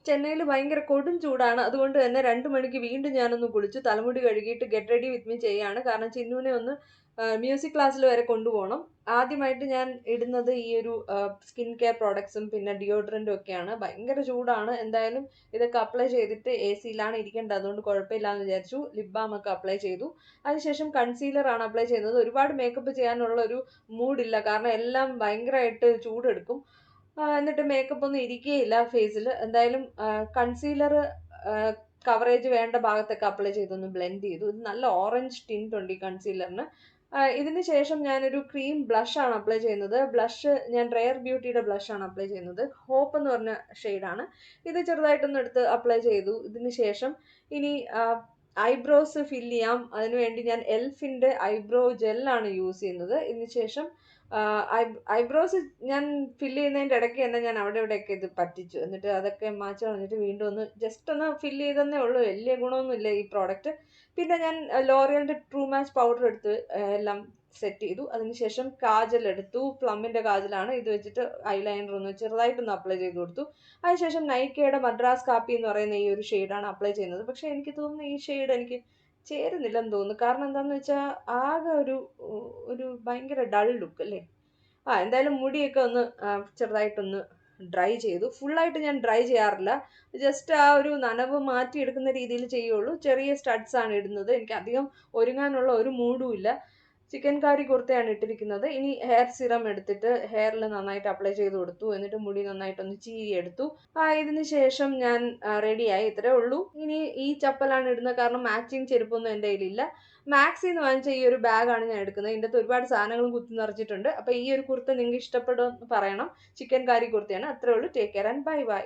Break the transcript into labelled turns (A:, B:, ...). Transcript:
A: ചെന്നൈയിൽ ഭയങ്കര കൊടും ചൂടാണ്. അതുകൊണ്ട് തന്നെ 2 മണിക്ക് വീണ്ടും ഞാനൊന്ന് കുളിച്ചു. തലമുടി കഴുകിയിട്ട് ഗെറ്റ് റെഡി വിത്ത് മീ ചെയ്യാണ്. കാരണം ചിന്നുവിനെ ഒന്ന് മ്യൂസിക് ക്ലാസ്സിൽ വരെ കൊണ്ടുപോണം. ആദ്യമായിട്ട് ഞാൻ ഇടുന്നത് ഈ ഒരു സ്കിൻ കെയർ പ്രോഡക്ട്സും പിന്നെ ഡിയോഡറന്റും ഒക്കെയാണ്. ഭയങ്കര ചൂടാണ്. എന്തായാലും ഇതൊക്കെ അപ്ലൈ ചെയ്തിട്ട് എസിയിലാണ് ഇരിക്കേണ്ടത്. അതുകൊണ്ട് കുഴപ്പമില്ലാന്ന് വിചാരിച്ചു. ലിപ് ബാം ഒക്കെ അപ്ലൈ ചെയ്തു. അതിനുശേഷം കൺസീലർ ആണ് അപ്ലൈ ചെയ്യുന്നത്. ഒരുപാട് മേക്കപ്പ് ചെയ്യാനുള്ള ഒരു മൂഡില്ല. കാരണം എല്ലാം ഭയങ്കരമായിട്ട് ചൂടെടുക്കും. എന്നിട്ട് മേക്കപ്പ് ഒന്നും ഇരിക്കുകയില്ല ഫേസിൽ. എന്തായാലും കൺസീലർ കവറേജ് വേണ്ട ഭാഗത്തൊക്കെ അപ്ലൈ ചെയ്തൊന്ന് ബ്ലെൻഡ് ചെയ്തു. ഇത് നല്ല ഓറഞ്ച് ടിന്റ് ഉണ്ട് ഈ കൺസീലറിന്. ഇതിന് ശേഷം ഞാനൊരു ക്രീം ബ്ലഷ് ആണ് അപ്ലൈ ചെയ്യുന്നത്. ബ്ലഷ് ഞാൻ റെയർ ബ്യൂട്ടിയുടെ ബ്ലഷ് ആണ് അപ്ലൈ ചെയ്യുന്നത്. ഹോപ്പ് എന്ന് പറഞ്ഞ ഷെയ്ഡാണ്. ഇത് ചെറുതായിട്ടൊന്ന് എടുത്ത് അപ്ലൈ ചെയ്തു. ഇതിന് ശേഷം ഇനി ഐബ്രോസ് ഫില്ല് ചെയ്യാം. അതിനുവേണ്ടി ഞാൻ എൽഫിന്റെ ഐബ്രോ ജെല്ലാണ് യൂസ് ചെയ്യുന്നത്. ഇതിന് ശേഷം ഐബ്രോസ് ഞാൻ ഫില്ല് ചെയ്യുന്നതിൻ്റെ ഇടയ്ക്ക് തന്നെ ഞാൻ അവിടെ ഇവിടെയൊക്കെ ഇത് പറ്റിച്ചു. എന്നിട്ട് അതൊക്കെ മാച്ച് കളഞ്ഞിട്ട് വീണ്ടും ഒന്ന് ജസ്റ്റ് ഒന്ന് ഫില്ല് ചെയ്തെന്നേ ഉള്ളൂ. വലിയ ഗുണമൊന്നുമില്ല ഈ പ്രോഡക്റ്റ്. പിന്നെ ഞാൻ ലോറിയലിന്റെ ട്രൂ മാച്ച് പൗഡർ എടുത്ത് എല്ലാം സെറ്റ് ചെയ്തു. അതിനുശേഷം കാജൽ എടുത്തു. പ്ലമ്മിന്റെ കാജലാണ്. ഇത് വെച്ചിട്ട് ഐലൈനർ ഒന്ന് ചെറുതായിട്ടൊന്ന് അപ്ലൈ ചെയ്ത് കൊടുത്തു. അതിനുശേഷം നൈക്കയുടെ മദ്രാസ് കാപ്പി എന്ന് പറയുന്ന ഈ ഒരു ഷെയ്ഡാണ് അപ്ലൈ ചെയ്യുന്നത്. പക്ഷെ എനിക്ക് തോന്നുന്നു ഈ ഷെയ്ഡ് എനിക്ക് ചേരുന്നില്ലെന്ന് തോന്നുന്നു. കാരണം എന്താണെന്ന് വെച്ചാൽ ആകെ ഒരു ഭയങ്കര ഡൾ ലുക്ക് അല്ലേ. എന്തായാലും മുടിയൊക്കെ ഒന്ന് ചെറുതായിട്ടൊന്ന് ഡ്രൈ ചെയ്തു. ഫുള്ളായിട്ട് ഞാൻ ഡ്രൈ ചെയ്യാറില്ല. ജസ്റ്റ് ആ ഒരു നനവ് മാറ്റിയെടുക്കുന്ന രീതിയിൽ ചെയ്യുള്ളൂ. ചെറിയ സ്റ്റഡ്സ് ആണ് ഇടുന്നത്. എനിക്ക് അധികം ഒരുങ്ങാനുള്ള ഒരു മൂഡും ഇല്ല. ചിക്കൻ കാരി കുർത്തയാണ് ഇട്ടിരിക്കുന്നത്. ഇനി ഹെയർ സിറം എടുത്തിട്ട് ഹെയറിൽ നന്നായിട്ട് അപ്ലൈ ചെയ്ത് കൊടുത്തു. എന്നിട്ട് മുടി നന്നായിട്ടൊന്ന് ചീകിയെടുത്തു. ഇതിന് ശേഷം ഞാൻ റെഡിയായി. ഇത്രേ ഉള്ളൂ. ഇനി ഈ ചപ്പലാണ് ഇടുന്നത്. കാരണം മാച്ചിങ് ചെരുപ്പൊന്നും എൻ്റെ കയ്യിലില്ല. മാക്സിന്ന് വാങ്ങിച്ച ഈ ഒരു ബാഗാണ് ഞാൻ എടുക്കുന്നത്. ഇതിൻ്റെ അകത്ത് ഒരുപാട് സാധനങ്ങളും കുത്തി നിറച്ചിട്ടുണ്ട്. അപ്പോൾ ഈ ഒരു കുർത്ത നിങ്ങൾക്ക് ഇഷ്ടപ്പെടുമെന്ന് പറയണം. ചിക്കൻ കാരി കുർത്തയാണ്. അത്രേ ഉള്ളൂ. Take care and bye by.